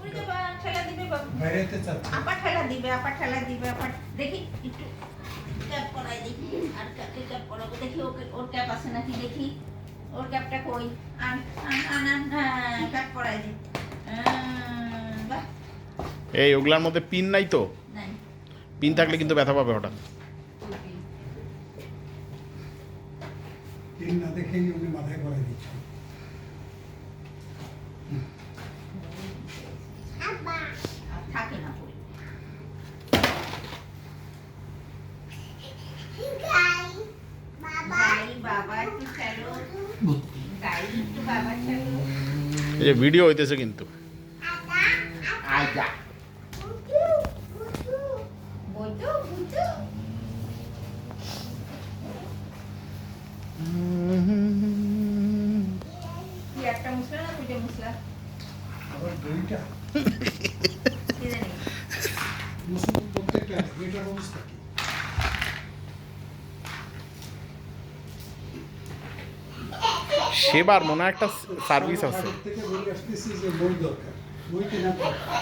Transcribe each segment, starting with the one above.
ওই যে ঠেলা দিবে বাবু, বাইরেতে চাচ্ছে আপা ঠেলা দিবে, আপা ঠেলা দিবে, আপা দেখি একটু ক্যাপ পরাই দেখি, আর কাকে ক্যাপ পরাবো দেখি, ওকে ওর ক্যাপ আছে নাকি দেখি, ওর ক্যাপটা কই, আন আন আন আন, হ্যাঁ ক্যাপ পরাই দে, বাহ এই ওগুলার মধ্যে পিন নাই তো? নাই, পিন থাকলে কিন্তু ব্যথা পাবে হঠাৎ। তিন না দেখেই উনি মাথায় করে দিচ্ছেন। আর থাকে না পড়ে। গাই বাবা একটু খেলো, গাই একটু বাবা খেলো। এই যে ভিডিও হইতেছে কিন্তু। আজা বুঝু বুঝু কি একটা মুসলা না দুইটা মুসলা আবার দুইটা কি জানি মুসলিম প্রত্যেকটা দুইটার অবস্থা কি? সেবার মনে হয় একটা সার্ভিস আছে। আগের থেকে বলে আসতেছি যে বই দরকার, বই কেনা দরকার।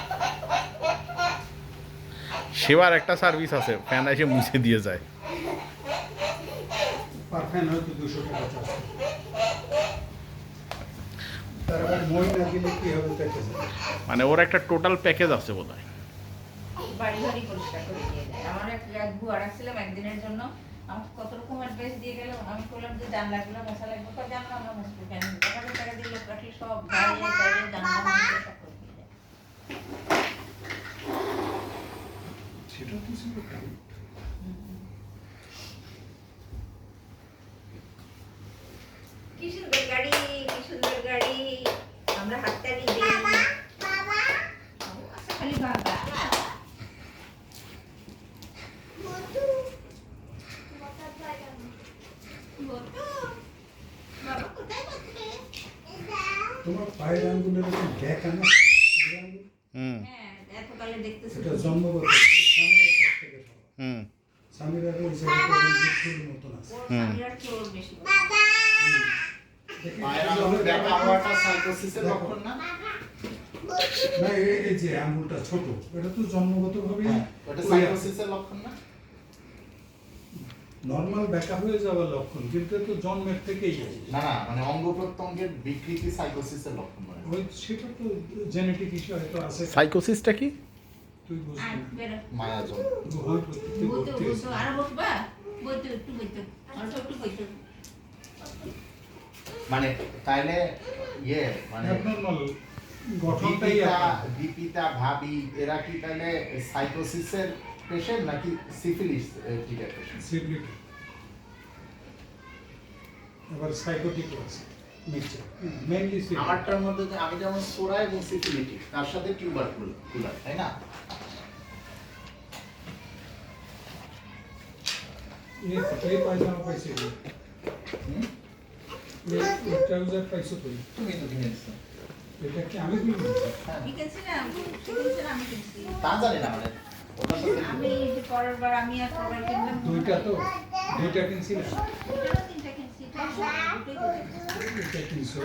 সেবার একটা সার্ভিস আছে, ফ্যান এসে মুছে দিয়ে যায়। পার ফ্যান হয়তো 200 টাকা চার্জ করে। তার আবার মই না দিলে কি হবে প্যাকেজ? মানে ওর একটা টোটাল প্যাকেজ আছে বোধ হয়। বাড়ি বাড়ি পরিষ্কার করে দিয়ে দেয়। আমার এক বুয়া রাখছিলাম একদিনের জন্য, আমাকে কত রকম অ্যাডভাইস দিয়ে গেল, আমি বললাম যে জানলাগুলো মশা লাগবে, তো জানলা আমরা মুছবো কেন, টাকা টাকা দিয়ে লোক রাখলে সব বাইরে বাইরে জানলা মুছে সব করে দিয়ে দেয়। সেটা তো ছিল কারণ। কি সুন্দর গাড়ি, কি সুন্দর গাড়ি, আমরা হাততালি দিই। আচ্ছা খালি বাবা বাবা কোথায় যাচ্ছে? তোমার পায়ের আঙ্গুলের এরকম গ্যাক আনা, হুম হ্যাঁ এতকালে দেখতেছি এটা জন্মগত স্বামীর কাছ থেকে পাওয়া। হুম স্বামীর আগে ওই জায়গাটা বিচ্ছুর মতন আছে। ওর স্বামীর আর চোর বেশি। দেখি, পায়ের আঙুলে ব্যথা হওয়াটা সাইকোসিসের লক্ষণ না? না এই যে আঙ্গুলটা ছোট, এটা তো জন্মগত ভাবে ওটা সাইকোসিসের লক্ষণ না? নর্মাল ব্যাকা হয়ে যাওয়ার লক্ষণ, কিন্তু এ তো জন্মের থেকেই আছে। না না, মানে অঙ্গ প্রত্যঙ্গের বিকৃতি সাইকোসিসের লক্ষণ নয়। ওই সেটা তো জেনেটিক ইস্যু হয়তো আছে। সাইকোসিসটা কি? তুই আর বুঝবি বেরো মায়াজল। হয়তো তুই বইতো ভর্তি বইতো হয়েছিস। আর বসবা বইতো একটু বইতো আর একটু বইতো। মানে তাইলে ইয়ে মানে অ্যাবনর্মাল গঠনটাই আপনার। দীপিতা ভাবি এরা কি তাহলে সাইকোসিসের পেশেন্ট নাকি সিফিলিস টিকার পেশেন্ট? সিভিলিটি এবার সাইকোটিক আছে মিক্সচার, মেইনলি আমারটার মধ্যে আমি যেমন সোরা এবং সিফিলিটিক, তার সাথে টিউবারকুলার, তাই না? এই পায়জামা পাইছে কি? এই ট্রাউজার পাইছো তুই? তুমি তো কিনে দিচ্ছ। এটা কি আমি কিনবো? হ্যাঁ, বিকেছি না বিকেছি না আমি কিনছি। তা জানি না মানে ওটার সাথে আমি এই যে পরের বার আমি আর পরের কিনলাম দুইটা কিনছিলাম। দুটো না তিনটা কিনছি, দুটোই কিনছি। এটা কিনছো